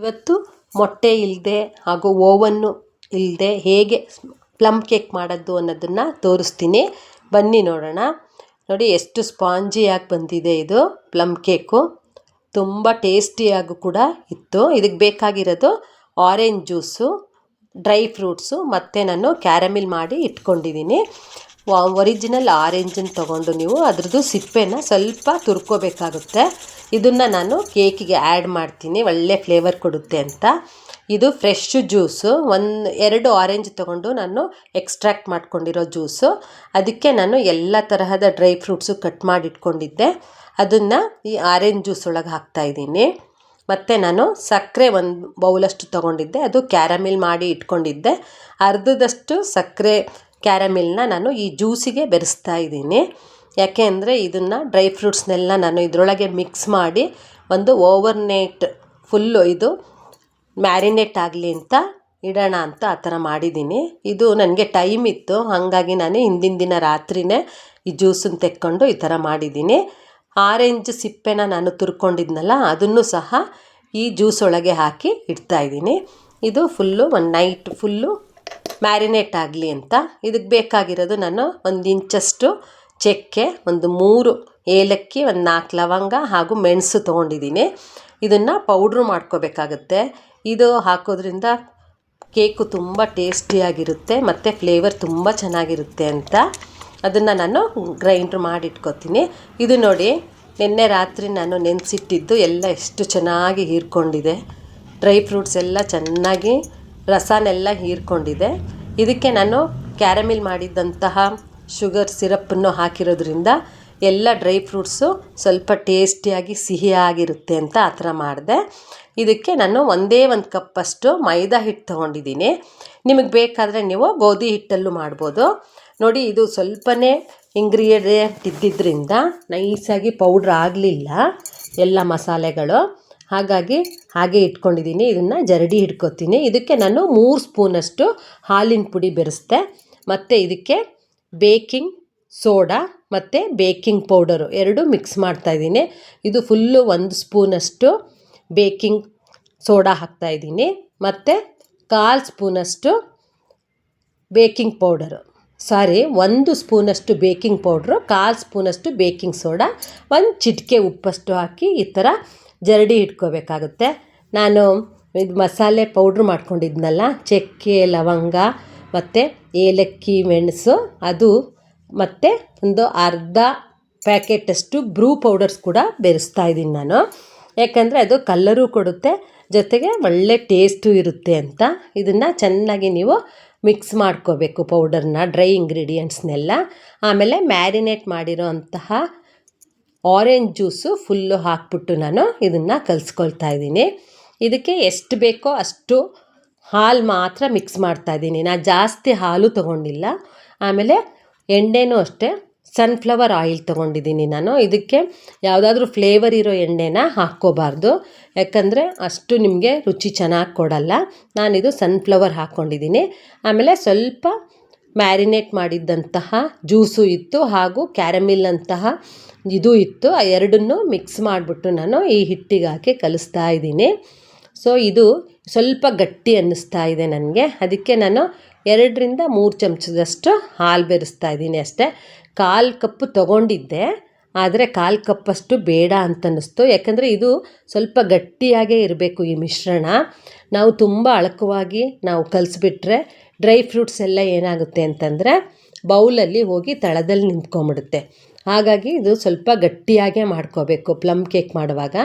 ಇವತ್ತು ಮೊಟ್ಟೆ ಇಲ್ಲದೆ ಹಾಗೂ ಓವನ್ನು ಇಲ್ಲದೆ ಹೇಗೆ ಪ್ಲಮ್ ಕೇಕ್ ಮಾಡೋದು ಅನ್ನೋದನ್ನು ತೋರಿಸ್ತೀನಿ. ಬನ್ನಿ ನೋಡೋಣ. ನೋಡಿ ಎಷ್ಟು ಸ್ಪಾಂಜಿಯಾಗಿ ಬಂದಿದೆ ಇದು ಪ್ಲಮ್ ಕೇಕು. ತುಂಬ ಟೇಸ್ಟಿಯಾಗೂ ಕೂಡ ಇತ್ತು. ಇದಕ್ಕೆ ಬೇಕಾಗಿರೋದು ಆರೆಂಜ್ ಜ್ಯೂಸು, ಡ್ರೈ ಫ್ರೂಟ್ಸು ಮತ್ತು ನಾನು ಕ್ಯಾರಮಿಲ್ ಮಾಡಿ ಇಟ್ಕೊಂಡಿದ್ದೀನಿ. ಒರಿಜಿನಲ್ ಆರೆಂಜನ್ನು ತೊಗೊಂಡು ನೀವು ಅದ್ರದ್ದು ಸಿಪ್ಪೆನ ಸ್ವಲ್ಪ ತುರ್ಕೋಬೇಕಾಗುತ್ತೆ. ಇದನ್ನು ನಾನು ಕೇಕಿಗೆ ಆ್ಯಡ್ ಮಾಡ್ತೀನಿ, ಒಳ್ಳೆ ಫ್ಲೇವರ್ ಕೊಡುತ್ತೆ ಅಂತ. ಇದು ಫ್ರೆಶ್ ಜ್ಯೂಸು, 2 ಆರೆಂಜ್ ತೊಗೊಂಡು ನಾನು ಎಕ್ಸ್ಟ್ರಾಕ್ಟ್ ಮಾಡ್ಕೊಂಡಿರೋ ಜ್ಯೂಸು. ಅದಕ್ಕೆ ನಾನು ಎಲ್ಲ ತರಹದ ಡ್ರೈ ಫ್ರೂಟ್ಸು ಕಟ್ ಮಾಡಿ ಇಟ್ಕೊಂಡಿದ್ದೆ, ಅದನ್ನು ಈ ಆರೆಂಜ್ ಜ್ಯೂಸ್ ಒಳಗೆ ಹಾಕ್ತಾಯಿದ್ದೀನಿ. ಮತ್ತು ನಾನು ಸಕ್ಕರೆ 1 ಬೌಲಷ್ಟು ತೊಗೊಂಡಿದ್ದೆ, ಅದು ಕ್ಯಾರಮಿಲ್ ಮಾಡಿ ಇಟ್ಕೊಂಡಿದ್ದೆ. ಅರ್ಧದಷ್ಟು ಸಕ್ಕರೆ ಕ್ಯಾರಮಿಲ್ನ ನಾನು ಈ ಜ್ಯೂಸಿಗೆ ಬೆರೆಸ್ತಾ ಇದ್ದೀನಿ. ಯಾಕೆ ಅಂದರೆ ಇದನ್ನು ಡ್ರೈ ಫ್ರೂಟ್ಸ್ನೆಲ್ಲ ನಾನು ಇದರೊಳಗೆ ಮಿಕ್ಸ್ ಮಾಡಿ ಒಂದು ಓವರ್ನೈಟ್ ಫುಲ್ಲು ಇದು ಮ್ಯಾರಿನೇಟ್ ಆಗಲಿ ಅಂತ ಇಡೋಣ ಅಂತ ಆ ಥರ ಮಾಡಿದ್ದೀನಿ. ಇದು ನನಗೆ ಟೈಮ್ ಇತ್ತು, ಹಾಗಾಗಿ ನಾನು ಹಿಂದಿನ ದಿನ ರಾತ್ರಿಯೇ ಈ ಜ್ಯೂಸನ್ನು ತೆಕ್ಕೊಂಡು ಈ ಥರ ಮಾಡಿದ್ದೀನಿ. ಆರೆಂಜ್ ಸಿಪ್ಪೆನ ನಾನು ತುರ್ಕೊಂಡಿದ್ನಲ್ಲ, ಅದನ್ನು ಸಹ ಈ ಜ್ಯೂಸ್ ಒಳಗೆ ಹಾಕಿ ಇಡ್ತಾಯಿದ್ದೀನಿ. ಇದು ಫುಲ್ಲು 1 ನೈಟ್ ಫುಲ್ಲು ಮ್ಯಾರಿನೇಟ್ ಆಗಲಿ ಅಂತ. ಇದಕ್ಕೆ ಬೇಕಾಗಿರೋದು ನಾನು 1 ಇಂಚಷ್ಟು ಚಕ್ಕೆ, 3 ಏಲಕ್ಕಿ, 4 ಲವಂಗ ಹಾಗೂ ಮೆಣಸು ತೊಗೊಂಡಿದ್ದೀನಿ. ಇದನ್ನು ಪೌಡ್ರು ಮಾಡ್ಕೋಬೇಕಾಗತ್ತೆ. ಇದು ಹಾಕೋದ್ರಿಂದ ಕೇಕು ತುಂಬ ಟೇಸ್ಟಿಯಾಗಿರುತ್ತೆ ಮತ್ತು ಫ್ಲೇವರ್ ತುಂಬ ಚೆನ್ನಾಗಿರುತ್ತೆ ಅಂತ ಅದನ್ನು ನಾನು ಗ್ರೈಂಡ್ರ್ ಮಾಡಿ ಇಟ್ಕೊತೀನಿ. ಇದು ನೋಡಿ, ನಿನ್ನೆ ರಾತ್ರಿ ನಾನು ನೆನೆಸಿಟ್ಟಿದ್ದು ಎಲ್ಲ ಎಷ್ಟು ಚೆನ್ನಾಗಿ ಹೀರ್ಕೊಂಡಿದೆ. ಡ್ರೈ ಫ್ರೂಟ್ಸ್ ಎಲ್ಲ ಚೆನ್ನಾಗಿ ರಸನೆಲ್ಲ ಹೀರ್ಕೊಂಡಿದೆ. ಇದಕ್ಕೆ ನಾನು ಕ್ಯಾರಮಿಲ್ ಮಾಡಿದ್ದಂತಹ ಶುಗರ್ ಸಿರಪ್ಪನ್ನು ಹಾಕಿರೋದ್ರಿಂದ ಎಲ್ಲ ಡ್ರೈ ಫ್ರೂಟ್ಸು ಸ್ವಲ್ಪ ಟೇಸ್ಟಿಯಾಗಿ ಸಿಹಿಯಾಗಿರುತ್ತೆ ಅಂತ ಆ ಥರ ಮಾಡಿದೆ. ಇದಕ್ಕೆ ನಾನು 1 ಕಪ್ಪಷ್ಟು ಮೈದಾ ಹಿಟ್ಟು ತೊಗೊಂಡಿದ್ದೀನಿ. ನಿಮಗೆ ಬೇಕಾದರೆ ನೀವು ಗೋಧಿ ಹಿಟ್ಟಲ್ಲೂ ಮಾಡ್ಬೋದು. ನೋಡಿ, ಇದು ಸ್ವಲ್ಪನೇ ಇಂಗ್ರೀಡಿಯೆಂಟ್ ಇದ್ದಿದ್ದರಿಂದ ನೈಸಾಗಿ ಪೌಡ್ರ್ ಆಗಲಿಲ್ಲ ಎಲ್ಲ ಮಸಾಲೆಗಳು, ಹಾಗಾಗಿ ಹಾಗೆ ಇಟ್ಕೊಂಡಿದ್ದೀನಿ. ಇದನ್ನು ಜರಡಿ ಹಿಡ್ಕೊತೀನಿ. ಇದಕ್ಕೆ ನಾನು 3 ಸ್ಪೂನಷ್ಟು ಹಾಲಿನ ಪುಡಿ ಬೆರೆಸ್ದೆ. ಮತ್ತು ಇದಕ್ಕೆ ಬೇಕಿಂಗ್ ಸೋಡಾ ಮತ್ತು ಬೇಕಿಂಗ್ ಪೌಡರು 2 ಮಿಕ್ಸ್ ಮಾಡ್ತಾಯಿದ್ದೀನಿ. ಇದು ಫುಲ್ಲು 1 ಸ್ಪೂನಷ್ಟು ಬೇಕಿಂಗ್ ಸೋಡಾ ಹಾಕ್ತಾಯಿದ್ದೀನಿ ಮತ್ತು 1/4 ಸ್ಪೂನಷ್ಟು ಬೇಕಿಂಗ್ ಪೌಡರು, 1 ಸ್ಪೂನಷ್ಟು ಬೇಕಿಂಗ್ ಪೌಡ್ರು, 1/4 ಸ್ಪೂನಷ್ಟು ಬೇಕಿಂಗ್ ಸೋಡಾ, 1 ಚಿಟಿಕೆ ಉಪ್ಪಷ್ಟು ಹಾಕಿ ಈ ಥರ ಜರಡಿ ಇಟ್ಕೋಬೇಕಾಗುತ್ತೆ. ನಾನು ಇದು ಮಸಾಲೆ ಪೌಡ್ರ್ ಮಾಡ್ಕೊಂಡಿದ್ನಲ್ಲ, ಚಕ್ಕೆ, ಲವಂಗ ಮತ್ತು ಏಲಕ್ಕಿ, ಮೆಣಸು, ಅದು ಮತ್ತು ಒಂದು ಅರ್ಧ ಪ್ಯಾಕೆಟಷ್ಟು ಬ್ರೂ ಪೌಡರ್ಸ್ ಕೂಡ ಬೆರೆಸ್ತಾ ಇದ್ದೀನಿ ನಾನು. ಯಾಕಂದರೆ ಅದು ಕಲ್ಲರು ಕೊಡುತ್ತೆ, ಜೊತೆಗೆ ಒಳ್ಳೆ ಟೇಸ್ಟು ಇರುತ್ತೆ ಅಂತ. ಇದನ್ನು ಚೆನ್ನಾಗಿ ನೀವು ಮಿಕ್ಸ್ ಮಾಡ್ಕೋಬೇಕು ಪೌಡರ್ನ, ಡ್ರೈ ಇಂಗ್ರೀಡಿಯೆಂಟ್ಸ್ನೆಲ್ಲ. ಆಮೇಲೆ ಮ್ಯಾರಿನೇಟ್ ಮಾಡಿರೋ ಅಂತಹ ಆರೆಂಜ್ ಜ್ಯೂಸು ಫುಲ್ಲು ಹಾಕ್ಬಿಟ್ಟು ನಾನು ಇದನ್ನು ಕಲಿಸ್ಕೊಳ್ತಾ ಇದ್ದೀನಿ. ಇದಕ್ಕೆ ಎಷ್ಟು ಬೇಕೋ ಅಷ್ಟು ಹಾಲು ಮಾತ್ರ ಮಿಕ್ಸ್ ಮಾಡ್ತಾಯಿದ್ದೀನಿ. ನಾನು ಜಾಸ್ತಿ ಹಾಲು ತೊಗೊಂಡಿಲ್ಲ. ಆಮೇಲೆ ಎಣ್ಣೆನೂ ಅಷ್ಟೇ ಸನ್ಫ್ಲವರ್ ಆಯಿಲ್ ತೊಗೊಂಡಿದ್ದೀನಿ ನಾನು. ಇದಕ್ಕೆ ಯಾವುದಾದ್ರೂ ಫ್ಲೇವರ್ ಇರೋ ಎಣ್ಣೆನ ಹಾಕ್ಕೋಬಾರ್ದು, ಯಾಕಂದರೆ ಅಷ್ಟು ನಿಮಗೆ ರುಚಿ ಚೆನ್ನಾಗಿ ಕೊಡಲ್ಲ. ನಾನಿದು ಸನ್ಫ್ಲವರ್ ಹಾಕ್ಕೊಂಡಿದ್ದೀನಿ. ಆಮೇಲೆ ಸ್ವಲ್ಪ ಮ್ಯಾರಿನೇಟ್ ಮಾಡಿದ್ದಂತಹ ಜ್ಯೂಸು ಇತ್ತು ಹಾಗೂ ಕ್ಯಾರಮಿಲ್ ಅಂತಹ ಇದು ಇತ್ತು. ಆ ಎರಡನ್ನೂ ಮಿಕ್ಸ್ ಮಾಡಿಬಿಟ್ಟು ನಾನು ಈ ಹಿಟ್ಟಿಗೆ ಹಾಕಿ ಕಲಿಸ್ತಾ ಇದ್ದೀನಿ. ಸೊ ಇದು ಸ್ವಲ್ಪ ಗಟ್ಟಿ ಅನ್ನಿಸ್ತಾ ಇದೆ ನನಗೆ, ಅದಕ್ಕೆ ನಾನು 2ರಿಂದ 3 ಚಮಚದಷ್ಟು ಹಾಲು ಬೆರೆಸ್ತಾ ಇದ್ದೀನಿ ಅಷ್ಟೇ. 1/4 ಕಪ್ಪು ತೊಗೊಂಡಿದ್ದೆ, ಆದರೆ 1/4 ಕಪ್ಪಷ್ಟು ಬೇಡ ಅಂತ ಅನ್ನಿಸ್ತು. ಯಾಕಂದರೆ ಇದು ಸ್ವಲ್ಪ ಗಟ್ಟಿಯಾಗೇ ಇರಬೇಕು ಈ ಮಿಶ್ರಣ. ನಾವು ತುಂಬ ಅಳಕವಾಗಿ ನಾವು ಕಲಿಸ್ಬಿಟ್ರೆ ಡ್ರೈ ಫ್ರೂಟ್ಸ್ ಎಲ್ಲ ಏನಾಗುತ್ತೆ ಅಂತಂದರೆ ಬೌಲಲ್ಲಿ ಹೋಗಿ ತಳದಲ್ಲಿ ನಿಂತ್ಕೊಂಡ್ಬಿಡುತ್ತೆ. ಹಾಗಾಗಿ ಇದು ಸ್ವಲ್ಪ ಗಟ್ಟಿಯಾಗೇ ಮಾಡ್ಕೋಬೇಕು ಪ್ಲಮ್ ಕೇಕ್ ಮಾಡುವಾಗ.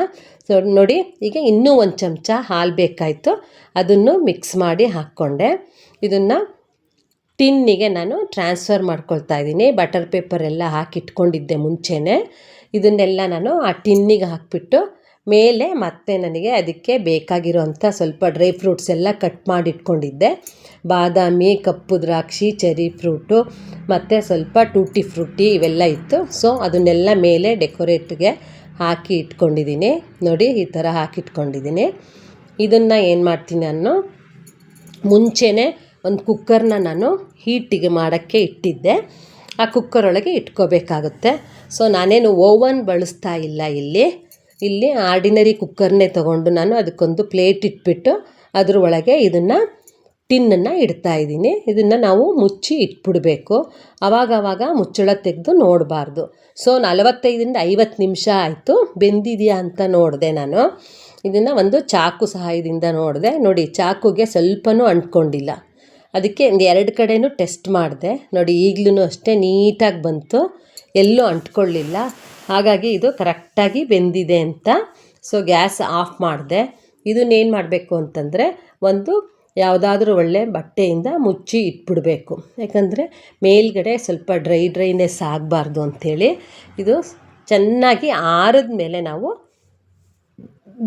ಸೊ ನೋಡಿ, ಈಗ ಇನ್ನೂ 1 ಚಮಚ ಹಾಲು ಬೇಕಾಯಿತು, ಅದನ್ನು ಮಿಕ್ಸ್ ಮಾಡಿ ಹಾಕ್ಕೊಂಡೆ. ಇದನ್ನು ಟಿನ್ನಿಗೆ ನಾನು ಟ್ರಾನ್ಸ್ಫರ್ ಮಾಡ್ಕೊಳ್ತಾ ಇದ್ದೀನಿ. ಬಟರ್ ಪೇಪರ್ ಎಲ್ಲ ಹಾಕಿಟ್ಕೊಂಡಿದ್ದೆ ಮುಂಚೆನೇ. ಇದನ್ನೆಲ್ಲ ನಾನು ಆ ಟಿನ್ನಿಗೆ ಹಾಕಿಬಿಟ್ಟು ಮೇಲೆ ಮತ್ತೆ ನನಗೆ ಅದಕ್ಕೆ ಬೇಕಾಗಿರೋಂಥ ಸ್ವಲ್ಪ ಡ್ರೈ ಫ್ರೂಟ್ಸ್ ಎಲ್ಲ ಕಟ್ ಮಾಡಿ ಇಟ್ಕೊಂಡಿದ್ದೆ. ಬಾದಾಮಿ, ಕಪ್ಪು ದ್ರಾಕ್ಷಿ, ಚೆರಿ ಫ್ರೂಟು ಮತ್ತು ಸ್ವಲ್ಪ ಟೂಟಿ ಫ್ರೂಟಿ ಇವೆಲ್ಲ ಇತ್ತು. ಸೊ ಅದನ್ನೆಲ್ಲ ಮೇಲೆ ಡೆಕೋರೇಟ್ಗೆ ಹಾಕಿ ಇಟ್ಕೊಂಡಿದ್ದೀನಿ. ನೋಡಿ, ಈ ಥರ ಹಾಕಿಟ್ಕೊಂಡಿದ್ದೀನಿ. ಇದನ್ನು ಏನು ಮಾಡ್ತೀನಿ, ನಾನು ಮುಂಚೆನೇ ಒಂದು ಕುಕ್ಕರ್ನ ನಾನು ಹೀಟಿಗೆ ಮಾಡೋಕ್ಕೆ ಇಟ್ಟಿದ್ದೆ. ಆ ಕುಕ್ಕರ್ ಒಳಗೆ ಇಟ್ಕೋಬೇಕಾಗುತ್ತೆ. ಸೊ ನಾನೇನು ಓವನ್ ಬಳಸ್ತಾ ಇಲ್ಲ ಇಲ್ಲಿ. ಇಲ್ಲಿ ಆರ್ಡಿನರಿ ಕುಕ್ಕರ್ನೇ ತೊಗೊಂಡು ನಾನು ಅದಕ್ಕೊಂದು ಪ್ಲೇಟ್ ಇಟ್ಬಿಟ್ಟು ಅದ್ರ ಒಳಗೆ ಇದನ್ನು ಟಿನ್ನನ್ನು ಇಡ್ತಾಯಿದ್ದೀನಿ. ಇದನ್ನು ನಾವು ಮುಚ್ಚಿ ಇಟ್ಬಿಡಬೇಕು. ಆವಾಗ ಮುಚ್ಚಳ ತೆಗೆದು ನೋಡಬಾರ್ದು. ಸೊ 45-50 ನಿಮಿಷ ಆಯಿತು, ಬೆಂದಿದೆಯಾ ಅಂತ ನೋಡಿದೆ ನಾನು. ಇದನ್ನು ಒಂದು ಚಾಕು ಸಹಾಯದಿಂದ ನೋಡಿದೆ. ನೋಡಿ, ಚಾಕುಗೆ ಸ್ವಲ್ಪನೂ ಅಂಟ್ಕೊಂಡಿಲ್ಲ. ಅದಕ್ಕೆ 2 ಕಡೆನೂ ಟೆಸ್ಟ್ ಮಾಡಿದೆ. ನೋಡಿ, ಈಗಲೂ ಅಷ್ಟೇ ನೀಟಾಗಿ ಬಂತು, ಎಲ್ಲೂ ಅಂಟ್ಕೊಳ್ಳಿಲ್ಲ. ಹಾಗಾಗಿ ಇದು ಕರೆಕ್ಟಾಗಿ ಬೆಂದಿದೆ ಅಂತ. ಸೊ ಗ್ಯಾಸ್ ಆಫ್ ಮಾಡಿದೆ. ಇದನ್ನೇನು ಮಾಡಬೇಕು ಅಂತಂದರೆ, ಒಂದು ಯಾವುದಾದ್ರೂ ಒಳ್ಳೆ ಬಟ್ಟೆಯಿಂದ ಮುಚ್ಚಿ ಇಟ್ಬಿಡಬೇಕು. ಯಾಕಂದರೆ ಮೇಲ್ಗಡೆ ಸ್ವಲ್ಪ ಡ್ರೈನೆಸ್ ಆಗಬಾರ್ದು ಅಂಥೇಳಿ. ಇದು ಚೆನ್ನಾಗಿ ಆರಿದ ಮೇಲೆ ನಾವು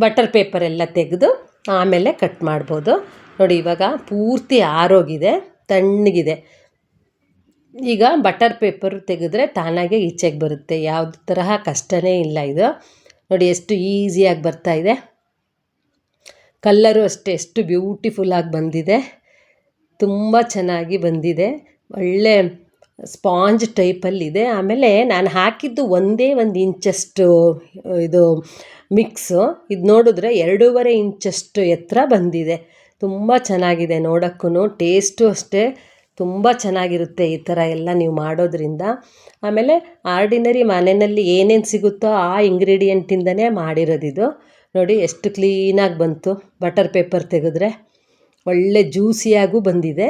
ಬಟರ್ ಪೇಪರೆಲ್ಲ ತೆಗೆದು ಆಮೇಲೆ ಕಟ್ ಮಾಡ್ಬೋದು. ನೋಡಿ, ಇವಾಗ ಪೂರ್ತಿ ಆರೋಗಿದೆ, ತಣ್ಣಗಿದೆ. ಈಗ ಬಟರ್ ಪೇಪರ್ ತೆಗೆದ್ರೆ ತಾನಾಗೆ ಈಚೆಗೆ ಬರುತ್ತೆ. ಯಾವುದೇ ತರಹ ಕಷ್ಟನೇ ಇಲ್ಲ. ಇದು ನೋಡಿ ಎಷ್ಟು ಈಸಿಯಾಗಿ ಬರ್ತಾಯಿದೆ. ಕಲ್ಲರು ಅಷ್ಟೇ ಎಷ್ಟು ಬ್ಯೂಟಿಫುಲ್ಲಾಗಿ ಬಂದಿದೆ. ತುಂಬ ಚೆನ್ನಾಗಿ ಬಂದಿದೆ. ಒಳ್ಳೆ ಸ್ಪಾಂಜ್ ಟೈಪಲ್ಲಿದೆ. ಆಮೇಲೆ ನಾನು ಹಾಕಿದ್ದು 1 ಇಂಚಷ್ಟು ಇದು ಮಿಕ್ಸು. ಇದು ನೋಡಿದ್ರೆ 2.5 ಇಂಚಷ್ಟು ಎತ್ತರ ಬಂದಿದೆ. ತುಂಬ ಚೆನ್ನಾಗಿದೆ ನೋಡೋಕ್ಕೂ. ಟೇಸ್ಟು ಅಷ್ಟೇ ತುಂಬ ಚೆನ್ನಾಗಿರುತ್ತೆ ಈ ಥರ ಎಲ್ಲ ನೀವು ಮಾಡೋದ್ರಿಂದ. ಆಮೇಲೆ ಆರ್ಡಿನರಿ ಮನೆಯಲ್ಲಿ ಏನೇನು ಸಿಗುತ್ತೋ ಆ ಇಂಗ್ರೀಡಿಯೆಂಟಿಂದನೇ ಮಾಡಿರೋದಿದು. ನೋಡಿ ಎಷ್ಟು ಕ್ಲೀನಾಗಿ ಬಂತು. ಬಟರ್ ಪೇಪರ್ ತೆಗೆದ್ರೆ ಒಳ್ಳೆ ಜ್ಯೂಸಿಯಾಗೂ ಬಂದಿದೆ.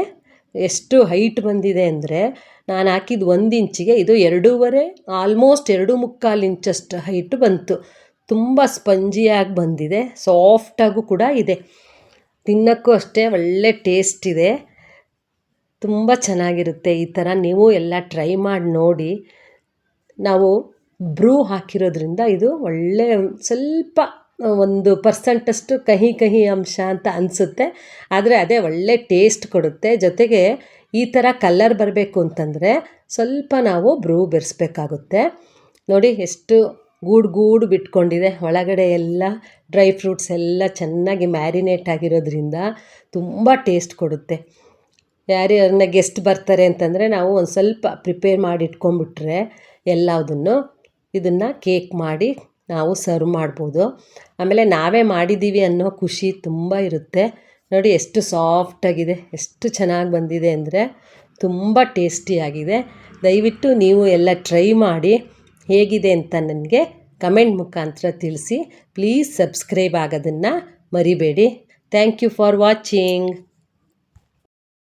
ಎಷ್ಟು ಹೈಟ್ ಬಂದಿದೆ ಅಂದರೆ, ನಾನು ಹಾಕಿದ್ದು 1 ಇಂಚಿಗೆ ಇದು 2.5 ಆಲ್ಮೋಸ್ಟ್ 2.25 ಇಂಚಷ್ಟು ಹೈಟು ಬಂತು. ತುಂಬ ಸ್ಪಂಜಿಯಾಗಿ ಬಂದಿದೆ, ಸಾಫ್ಟಾಗೂ ಕೂಡ ಇದೆ. ತಿನ್ನೋಕ್ಕೂ ಅಷ್ಟೇ ಒಳ್ಳೆ ಟೇಸ್ಟ್ ಇದೆ. ತುಂಬ ಚೆನ್ನಾಗಿರುತ್ತೆ. ಈ ಥರ ನೀವು ಎಲ್ಲ ಟ್ರೈ ಮಾಡಿ ನೋಡಿ. ನಾವು ಬ್ರೂ ಹಾಕಿರೋದ್ರಿಂದ ಇದು ಒಳ್ಳೆ ಸ್ವಲ್ಪ 1% ಕಹಿ ಅಂಶ ಅಂತ ಅನಿಸುತ್ತೆ. ಆದರೆ ಅದೇ ಒಳ್ಳೆ ಟೇಸ್ಟ್ ಕೊಡುತ್ತೆ. ಜೊತೆಗೆ ಈ ಥರ ಕಲರ್ ಬರಬೇಕು ಅಂತಂದರೆ ಸ್ವಲ್ಪ ನಾವು ಬ್ರೂ ಬೆರೆಸ್ಬೇಕಾಗುತ್ತೆ. ನೋಡಿ ಎಷ್ಟು ಗೂಡು ಬಿಟ್ಕೊಂಡಿದೆ. ಒಳಗಡೆ ಎಲ್ಲ ಡ್ರೈ ಫ್ರೂಟ್ಸ್ ಎಲ್ಲ ಚೆನ್ನಾಗಿ ಮ್ಯಾರಿನೇಟ್ ಆಗಿರೋದ್ರಿಂದ ತುಂಬ ಟೇಸ್ಟ್ ಕೊಡುತ್ತೆ. ಯಾರನ್ನ ಗೆಸ್ಟ್ ಬರ್ತಾರೆ ಅಂತಂದರೆ ನಾವು ಒಂದು ಸ್ವಲ್ಪ ಪ್ರಿಪೇರ್ ಮಾಡಿ ಇಟ್ಕೊಂಡ್ಬಿಟ್ರೆ ಎಲ್ಲದನ್ನು ಇದನ್ನು ಕೇಕ್ ಮಾಡಿ ನಾವು ಸರ್ವ್ ಮಾಡ್ಬೋದು. ಆಮೇಲೆ ನಾವೇ ಮಾಡಿದ್ದೀವಿ ಅನ್ನೋ ಖುಷಿ ತುಂಬ ಇರುತ್ತೆ. ನೋಡಿ ಎಷ್ಟು ಸಾಫ್ಟಾಗಿದೆ, ಎಷ್ಟು ಚೆನ್ನಾಗಿ ಬಂದಿದೆ ಅಂದರೆ ತುಂಬ ಟೇಸ್ಟಿಯಾಗಿದೆ. ದಯವಿಟ್ಟು ನೀವು ಎಲ್ಲ ಟ್ರೈ ಮಾಡಿ ಹೇಗಿದೆ ಅಂತ ನನಗೆ ಕಮೆಂಟ್ ಮುಖಾಂತರ ತಿಳಿಸಿ. ಪ್ಲೀಸ್ ಸಬ್ಸ್ಕ್ರೈಬ್ ಆಗೋದನ್ನು ಮರಿಬೇಡಿ. Thank you for watching.